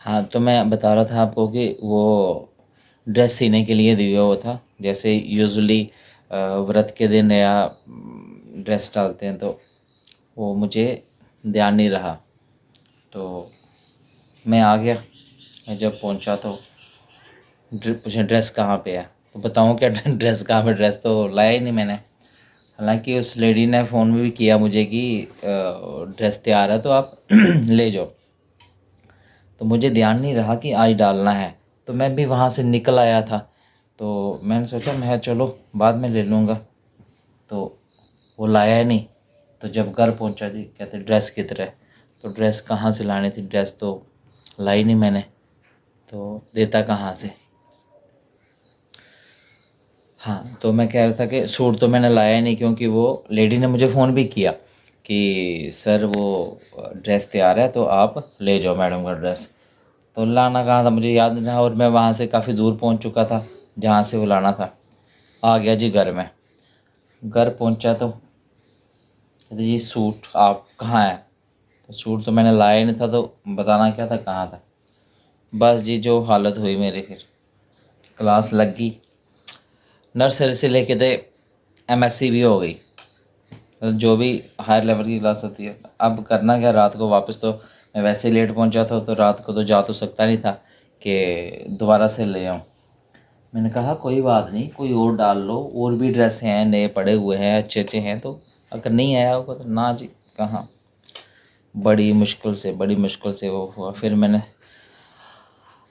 हाँ, तो मैं बता रहा था आपको कि वो ड्रेस सीने के लिए दिया हुआ था। जैसे यूजुअली व्रत के दिन या ड्रेस डालते हैं, तो वो मुझे ध्यान नहीं रहा। तो मैं आ गया। मैं जब पहुंचा तो पूछे ड्रेस कहाँ पे है, तो बताऊँ क्या ड्रेस कहाँ पे, ड्रेस तो लाया ही नहीं मैंने। हालांकि उस लेडी ने फ़ोन में भी किया मुझे कि ड्रेस तैयार है तो आप ले जाओ। तो मुझे ध्यान नहीं रहा कि आज डालना है, तो मैं भी वहाँ से निकल आया था। तो मैंने सोचा मैं चलो बाद में ले लूँगा, तो वो लाया ही नहीं। तो जब घर पहुँचा जी कहते ड्रेस किधर है, तो ड्रेस कहाँ से लानी थी, ड्रेस तो लाई नहीं मैंने, तो देता कहाँ से। हाँ, तो मैं कह रहा था कि सूट तो मैंने लाया ही नहीं, क्योंकि वो लेडी ने मुझे फ़ोन भी किया कि सर वो ड्रेस तैयार है तो आप ले जाओ मैडम का ड्रेस। तो लाना कहाँ था मुझे याद नहीं था, और मैं वहाँ से काफ़ी दूर पहुँच चुका था जहाँ से वो लाना था। आ गया जी घर में। घर पहुँचा तो कहते जी सूट आप कहाँ है। तो सूट तो मैंने लाया ही नहीं था, तो बताना क्या था कहाँ था। बस जी जो हालत हुई मेरी, फिर क्लास लग गई। नर्सरी से लेके दे एमएससी भी हो गई, मतलब जो भी हायर लेवल की क्लास होती है। अब करना क्या, रात को वापस तो मैं वैसे ही लेट पहुंचा था, तो रात को तो जा तो सकता नहीं था कि दोबारा से ले आऊँ। मैंने कहा कोई बात नहीं, कोई और डाल लो, और भी ड्रेस हैं नए पड़े हुए हैं अच्छे अच्छे हैं, तो अगर नहीं आया होगा तो ना जी कहाँ। बड़ी मुश्किल से वो हुआ। फिर मैंने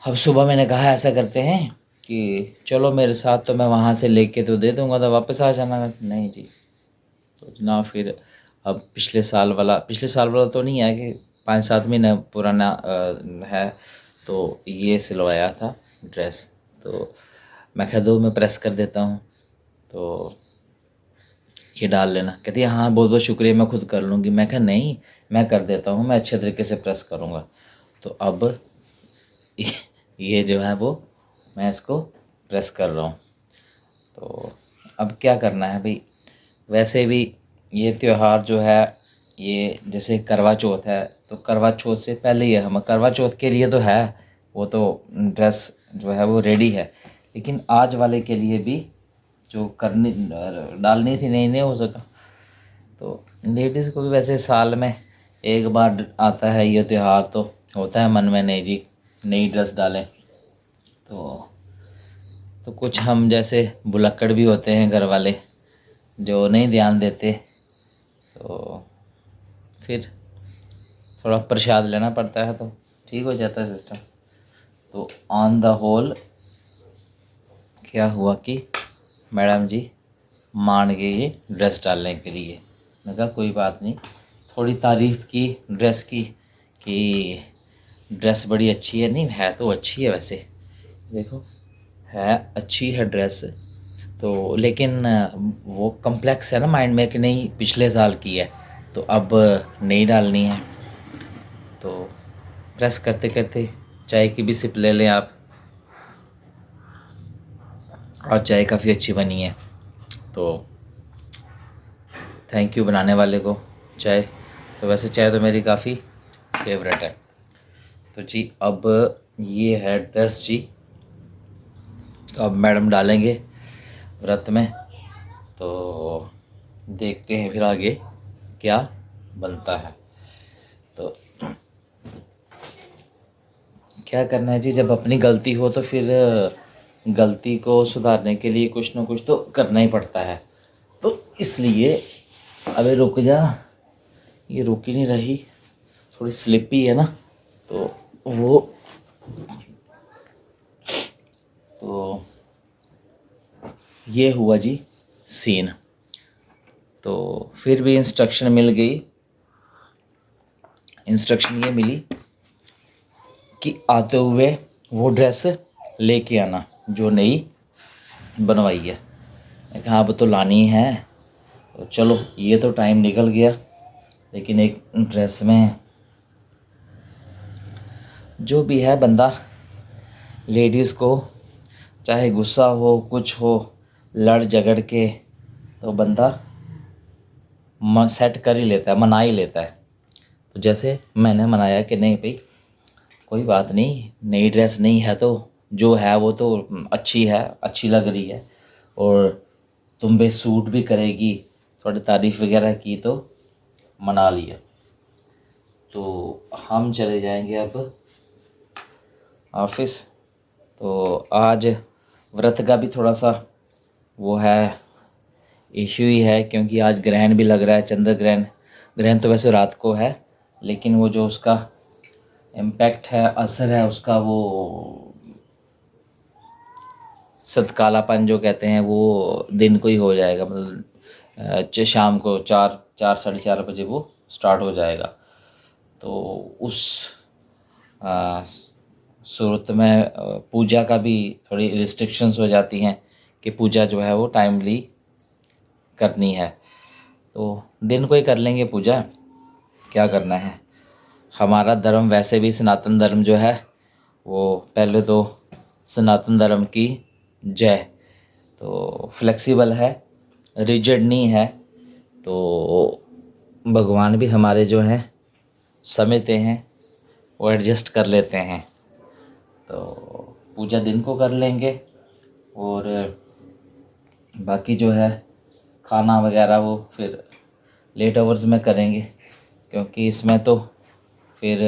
अब सुबह मैंने कहा ऐसा करते हैं कि चलो मेरे साथ, तो मैं वहाँ से लेके तो दे दूँगा, तो वापस आ जाना। नहीं जी, तो जनाब फिर अब पिछले साल वाला तो नहीं है कि 5-7 महीने पुराना है। तो ये सिलवाया था ड्रेस। तो मैं कहा दो मैं प्रेस कर देता हूँ, तो ये डाल लेना। कहती है हाँ बहुत बहुत शुक्रिया, मैं खुद कर लूँगी। मैं कहा नहीं, मैं कर देता हूँ, मैं अच्छे तरीके से प्रेस करूँगा। तो अब ये जो है वो मैं इसको प्रेस कर रहा हूँ। तो अब क्या करना है भाई, वैसे भी ये त्यौहार जो है, ये जैसे करवा चौथ है, तो करवा चौथ से पहले ही है। हम करवा चौथ के लिए तो है, वो तो ड्रेस जो है वो रेडी है, लेकिन आज वाले के लिए भी जो करनी डालनी थी नहीं नहीं हो सका। तो लेडीज़ को भी वैसे साल में एक बार आता है ये त्यौहार, तो होता है मन में नहीं जी नई ड्रेस डालें। तो कुछ हम जैसे भुलक्कड़ भी होते हैं घर वाले, जो नहीं ध्यान देते, तो फिर थोड़ा प्रसाद लेना पड़ता है तो ठीक हो जाता है सिस्टम। तो ऑन द होल क्या हुआ कि मैडम जी मान गए ये ड्रेस डालने के लिए। मैंने कहा कोई बात नहीं, थोड़ी तारीफ़ की ड्रेस की कि ड्रेस बड़ी अच्छी है। नहीं है तो अच्छी है वैसे, देखो है अच्छी है ड्रेस। तो लेकिन वो कम्प्लेक्स है ना माइंड में कि नहीं पिछले साल की है, तो अब नहीं डालनी है। तो प्रेस करते करते चाय की भी सिप ले लें आप, और चाय काफ़ी अच्छी बनी है। तो थैंक यू बनाने वाले को। चाय तो वैसे चाय तो मेरी काफ़ी फेवरेट है। तो जी अब ये है ड्रेस जी, तो अब मैडम डालेंगे व्रत में, तो देखते हैं फिर आगे क्या बनता है। तो क्या करना है जी, जब अपनी गलती हो तो फिर गलती को सुधारने के लिए कुछ ना कुछ तो करना ही पड़ता है। तो इसलिए अबे रुक जा, ये रुक ही नहीं रही, थोड़ी स्लिपी है ना, तो वो तो ये हुआ जी सीन। तो फिर भी इंस्ट्रक्शन मिल गई। इंस्ट्रक्शन ये मिली कि आते हुए वो ड्रेस लेके आना जो नई बनवाई है। मैं कहा अब तो लानी है, तो चलो ये तो टाइम निकल गया, लेकिन एक ड्रेस में जो भी है बंदा लेडीज़ को चाहे गुस्सा हो कुछ हो, लड़ झगड़ के तो बंदा सेट कर ही लेता है, मना ही लेता है। तो जैसे मैंने मनाया कि नहीं भाई कोई बात नहीं, नई ड्रेस नहीं है तो जो है वो तो अच्छी है, अच्छी लग रही है और तुम पे सूट भी करेगी, थोड़ी तारीफ़ वगैरह की तो मना लिया। तो हम चले जाएंगे अब ऑफिस। तो आज व्रत का भी थोड़ा सा वो है, इशू ही है, क्योंकि आज ग्रहण भी लग रहा है, चंद्र ग्रहण। ग्रहण तो वैसे रात को है, लेकिन वो जो उसका इम्पैक्ट है, असर है उसका, वो सतकालापन जो कहते हैं वो दिन को ही हो जाएगा। मतलब शाम को 4 साढ़े 4 बजे वो स्टार्ट हो जाएगा। तो उस अ, सूरत में पूजा का भी थोड़ी रिस्ट्रिक्शंस हो जाती हैं कि पूजा जो है वो टाइमली करनी है। तो दिन को ही कर लेंगे पूजा, क्या करना है। हमारा धर्म वैसे भी सनातन धर्म जो है वो, पहले तो सनातन धर्म की जय। तो फ्लेक्सिबल है, रिजिड नहीं है। तो भगवान भी हमारे जो हैं समझते हैं, वो एडजस्ट कर लेते हैं। तो पूजा दिन को कर लेंगे और बाकी जो है खाना वगैरह वो फिर लेट आवर्स में करेंगे, क्योंकि इसमें तो फिर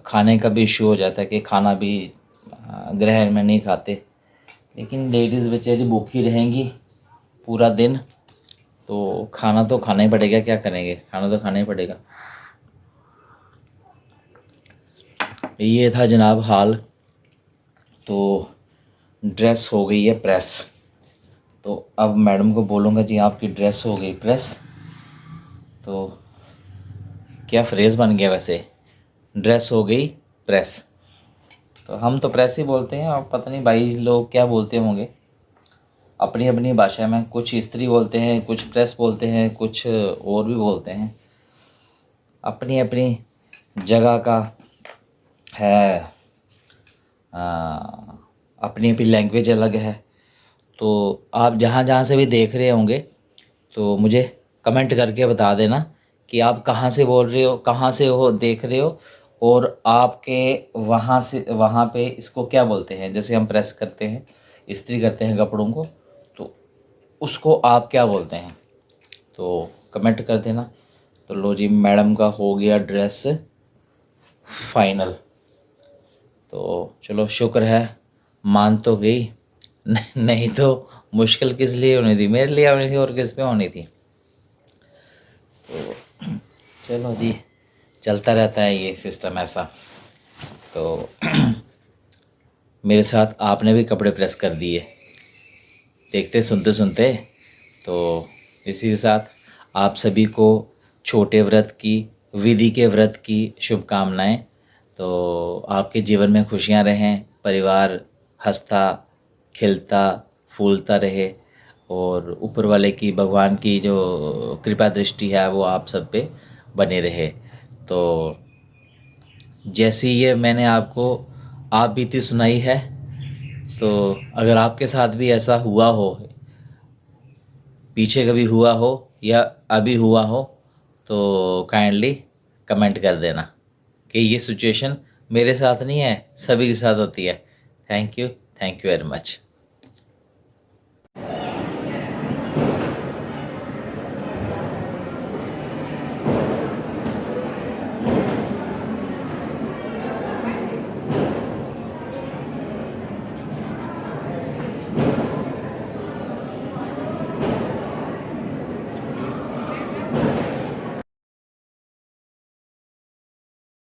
खाने का भी इशू हो जाता है कि खाना भी ग्रहण में नहीं खाते। लेकिन लेडीज़ बेचारी भूखी रहेंगी पूरा दिन, तो खाना तो खाना ही पड़ेगा, क्या करेंगे, खाना तो खाना ही पड़ेगा। ये था जनाब हाल। तो ड्रेस हो गई है प्रेस। तो अब मैडम को बोलूँगा जी आपकी ड्रेस हो गई प्रेस। तो क्या फ्रेज़ बन गया वैसे, ड्रेस हो गई प्रेस। तो हम तो प्रेस ही बोलते हैं, और पता नहीं भाई लोग क्या बोलते होंगे अपनी अपनी भाषा में। कुछ इस्त्री बोलते हैं, कुछ प्रेस बोलते हैं, कुछ और भी बोलते हैं। अपनी अपनी जगह का है, अपनी अपनी लैंग्वेज अलग है। तो आप जहाँ जहाँ से भी देख रहे होंगे तो मुझे कमेंट करके बता देना कि आप कहाँ से बोल रहे हो, कहाँ से हो देख रहे हो, और आपके वहाँ से वहाँ पे इसको क्या बोलते हैं। जैसे हम प्रेस करते हैं, इस्त्री करते हैं कपड़ों को, तो उसको आप क्या बोलते हैं, तो कमेंट कर देना। तो लो जी, मैडम का हो गया ड्रेस फाइनल। तो चलो शुक्र है मान तो गई, नहीं तो मुश्किल किस लिए होनी थी, मेरे लिए होनी थी और किस पे होनी थी। तो चलो जी, चलता रहता है ये सिस्टम ऐसा। तो मेरे साथ आपने भी कपड़े प्रेस कर दिए देखते सुनते सुनते। तो इसी के साथ आप सभी को छोटे व्रत की, विधि के व्रत की शुभकामनाएं। तो आपके जीवन में खुशियां रहें, परिवार हंसता खिलता फूलता रहे, और ऊपर वाले की, भगवान की जो कृपा दृष्टि है वो आप सब पे बने रहे। तो जैसी ये मैंने आपको आप बीती सुनाई है, तो अगर आपके साथ भी ऐसा हुआ हो, पीछे कभी हुआ हो या अभी हुआ हो, तो काइंडली कमेंट कर देना कि ये सिचुएशन मेरे साथ नहीं है, सभी के साथ होती है। Thank you very much.